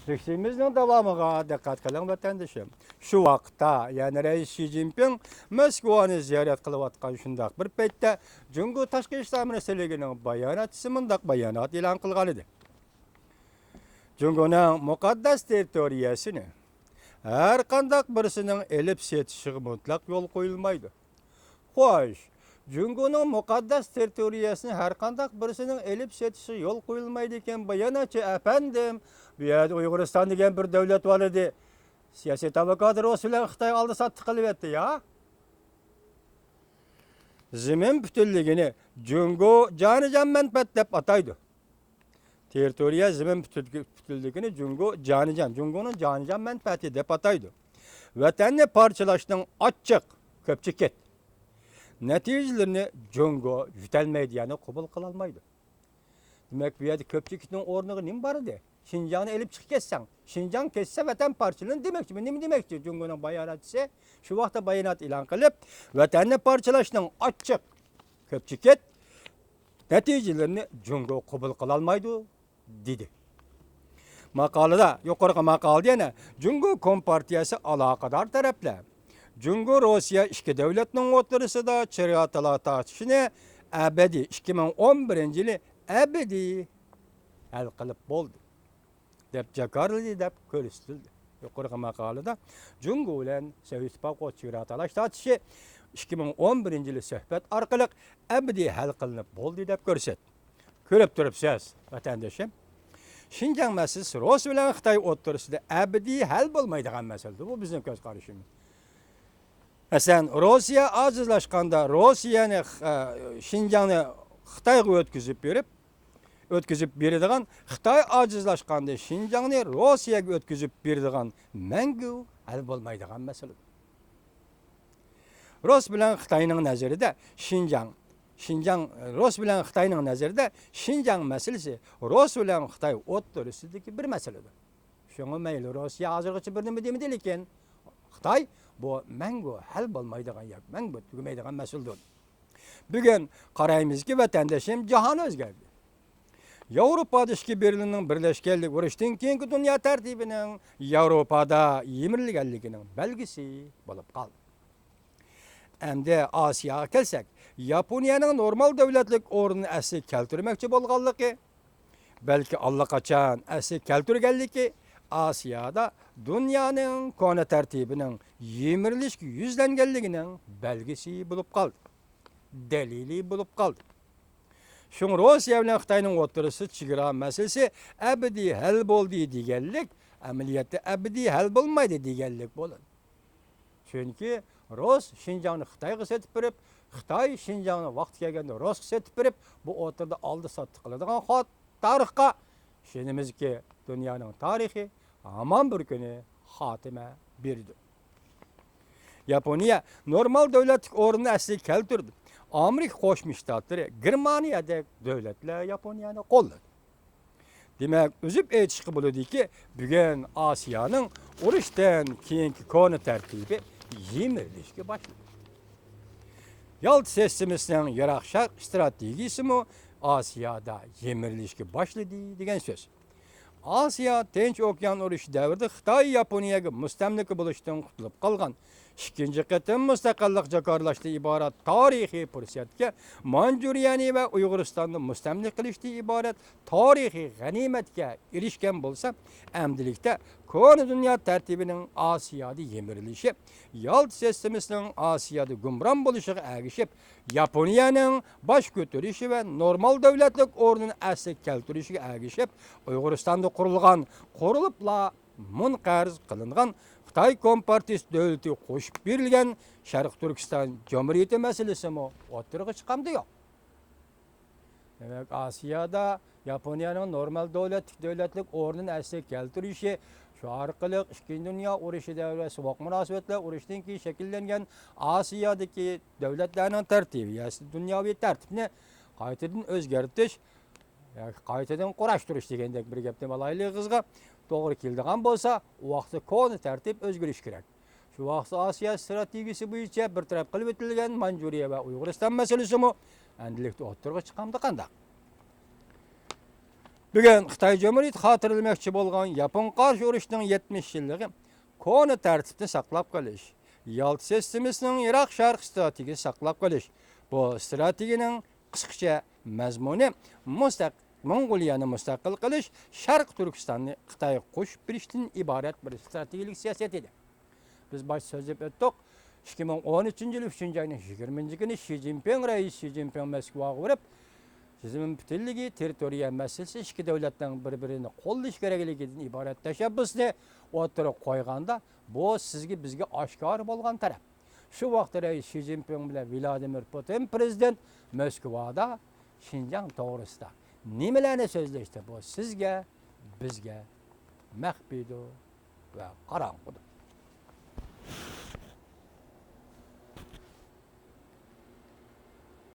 Sürüşümüzün devamına dikkat kılın vatandaşım. Şu vaqtda, yani Reis Xi Jinping Moskvani ziyaret kılıp atkan şundaq bir paytda Cungu Tashqi ishlar ministrligining bayonotchisi mundaq bayonot e'lon qilgan edi. Junguning muqaddas territoriyasini har qandaq birisining elib setishiga mutlaq yo'l qo'yilmaydi. Xo'sh, Junguning muqaddas territoriyasini har qandaq birisining elib setishiga yo'l qo'yilmaydi ekan bayonotchi efendim, bu yerda Uyg'uriston degan bir davlat bor edi. Siyosiy tabaqat Rus bilan Xitoy oldi sotdi qilyapti ya. Zimin butunligini Jungu jonijon manfaat deb ataydi. Territoriya zimin butunligini Jungu jonijon, Junguning jonijon manfaati deb ataydi. Vatanni parchalashning ochiq ko'pchilik natijalarini Jungu yutalmaydi, ya'ni qabul qila olmaydi. Demak, bu yerda ko'pchilikning o'rniga nima bor edi? Şinjan'ı elip çık kessang, Şinjan kesse vatan parçalığını demekçi mi? Nima demekçi? Junguning bayonotchisi şu vaqtda bayonot e'lon qilib, vatanni parchalashning ochiq ko'pchilik natijalarini Jungu qabul qila olmaydi dedi. Maqolada, yuqorqi maqolada yana Jungu kompartiyasi aloqador taraflar Jungu Rossiya ikki davlatning o'rtasida chegara tortishishini abadiy 2011-yili abadiy hal qilib bo'ldi deb jakarladi deb ko'rsatildi. Yuqorqi maqolada Jungu bilan Sovet Ittifoqi chegara tortishi 2011-yili suhbat orqali abadiy hal qilinib bo'ldi deb ko'rsatdi. Ko'rib turibsiz, vatandoshim. Şinjan masalasi Rus bilan Xitoy o'rtasida abadiy hal bo'lmaydigan masaladir. Bu bizning ko'z qarashimiz. Masalan, Rossiya ojizlashganda Rossiyani Şinjanni Xitoyga o'tkazib beradigan, Xitoy ojizlashganda Şinjanni Rossiyaga o'tkazib beradigan mangu hal bo'lmaydigan masaladir. Rus bilan Xitoyning nazarida Rus bilan Xitoyning nazarida Şinjan masalasi Rus bilan Xitoy o'rtasidagi bir masaladir. Shunga mayli Rossiya hozirgacha bir nima demadi, lekin Xitoy bu mangu hal bo'lmaydigan, mangu tugamaydigan masaladir. Bugun qaraymizki, vatandoshim, jahon o'zgardi. Yevropada ishga berilgan birlashganlik urushdan keyingi dunyo tartibining Yevropada yemirilganligining belgisi bo'lib qoldi. Endi Osiyoga kelsak, Yaponiyaning normal davlatlik o'rnini asli keltirmoqchi bo'lganligi, balki allaqachon asli keltirganligi Osiyoda dunyoning kona tartibining yemirilishga yuzlanganligining belgisi bo'lib qoldi. Dalili bo'lib qoldi. Şun Rossiya bilan Xitoyning o'rtasida chegara masalasi abadiy hal bo'ldi deganlik, amaliyotda abadiy hal bo'lmaydi deganlik bo'ladi. Chunki Rus Şinjanni Xitoyga setib berib, Xitoy Şinjanni vaqti kelganda Rusga setib berib, bu o'rtada oldi sotdi qiladigan tarixga ishonamizki, dunyoning tarixi hamon bir kuni xotima berdi. Yaponiya normal davlatlik o'rnini asli keltirdi. Amerika Qo'shma Shtatlari, Germaniyadek davlatlar Yaponiyani qo'lladi. Demak, o'zib aytishga bo'ladiki, bugun Osiyoning urushdan keyingi koni tartibi yemirilishga boshladi. Yalta sistemasining Yiroq Sharq strategiyasi Osiyoda yemirilishga boshladi degan so'z. Osiyo Tinch okean urushi davrida Xitoy Yaponiyaga mustamlika bo'lishdan qutulib qolgan ikkinchi qatim mustaqillik jakarlashdan iborat tarixiy fursatga Manjuriyani va Uyg'uristonni mustamlik qilishdan iborat tarixiy g'animatga erishgan bo'lsa, amdilikda koni dunyo tartibining Osiyoda yemirilishi, Yalta sistemasining Osiyoda gumron bo'lishiga ergishib, Yaponiyaning bosh ko'tarishi va normal davlatlik o'rnini asli keltirishiga ergishib, Uyg'uristonda qurilibla munqarz qilingan Xitoy Kompartiyasi davlati qo'shib berilgan Sharq Turkiston Jamhuriyati masalasi o'tirg'i chiqamdi yo'q. Demak, Osiyoda Yaponiyaning normal davlatlik o'rnini asli keltirishi, shu orqali Ikkinchi dunyo urushi davrida sovuq munosabatlar urushdan keyin shakllangan Osiyodagi davlatlarning tartibi, dunyoviy tartibni qaytadan o'zgartirish, qaytadan qurashtirish degandek bir gapni malaylik qizga to'g'ri keladigan bo'lsa, u vaqtda koni tartib o'zgarish kerak. Shu vaqtda Osiyo strategiyasi bo'yicha bir taraf qilib o'tilgan Manjuriya va Uyg'uriston masalasi endilikda o'tirg'i chiqamdi qanday? Bugün Xitay Cumhuriyeti xatırlamakçı bolgan Yapon qarşı uruşning 70 yilligi koni tartibni saqlab qolish, Yalta sistemasining Iroq Sharq strategiyasini saqlab qolish. Bu strategiyaning qisqacha mazmuni Mongoliyani mustaqil qilish, Sharq Turkistonni Xitoyga qo'shib berishdan iborat bir strategik siyosat edi. Biz baş sözlep ötdük. 2013-yıl 3-cü ayının 20-ci günü Xi Jinping Moskvaga varıp Sizin bütünlüğü, territoriya meselesi iki devletten birbirini qollaş gerekliginden ibaret teşebbüsünü ortaya koyganda bu sizge bizge aşkar bolgan taraf. Şu vaqtda Xi Jinping bilen Vladimir Putin prezident Moskvada Şinjan toğrusida nimelerni sözleşti bu sizge bizge mahbidu ve qarangıdır.